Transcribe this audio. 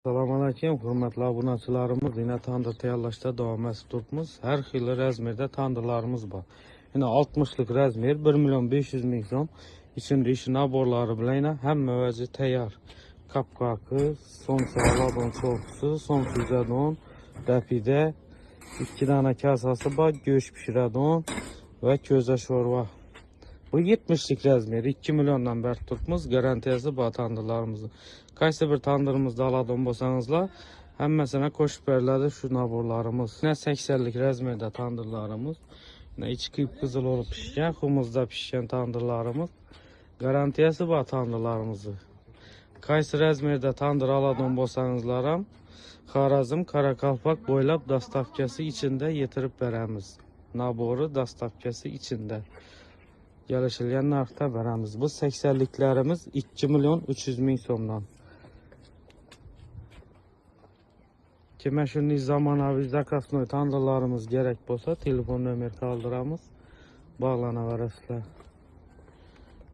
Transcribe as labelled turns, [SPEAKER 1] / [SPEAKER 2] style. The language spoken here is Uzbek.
[SPEAKER 1] Assalomu alaykum, hurmatli obunachilarimiz. Yine tandır tayyorlashda davom etib turibmiz. Har xil razmerda tandirlarimiz bor. Yine 60lik razmer 1.500.000 so'm. İçinde ishi naborlari bilan hamma vazi tayyor. Kapkaki, somsa, ladon cho'qqisi, somsa jadon, rapida, 2 dona kasasi bor, go'sht pishiradigan va ko'za sho'rva. Bu 70'lik razmer 2 milyondan beri turibmiz. Garantiyasi bor tandirlarimizni. Qaysi bir tandirimizda oladigan bo'lsangizlar, hammasini qo'shib beriladi shu naborlarimiz. Yine 80'lik razmerda tandirlarimiz. Yine içki qizil olib pishgan, xumuzda pishgan tandirlarimiz. Garantiyasi bor tandirlarimizni. Qaysi razmerda tandir oladigan bo'lsangizlar ham Xorazm, Qoraqalpoq bo'ylab dastavkasi içinde yetirib beramiz. Nabori dastavkasi içinde. Gelişilgan narxda beramiz. Bu 80'liklarimiz 2.300.000 so'mdan. Kime shunday zamonaviy zakaznoy tandirlarimiz kerak bo'lsa, telefon nomer qoldiramiz. Bog'lanaverasizlar.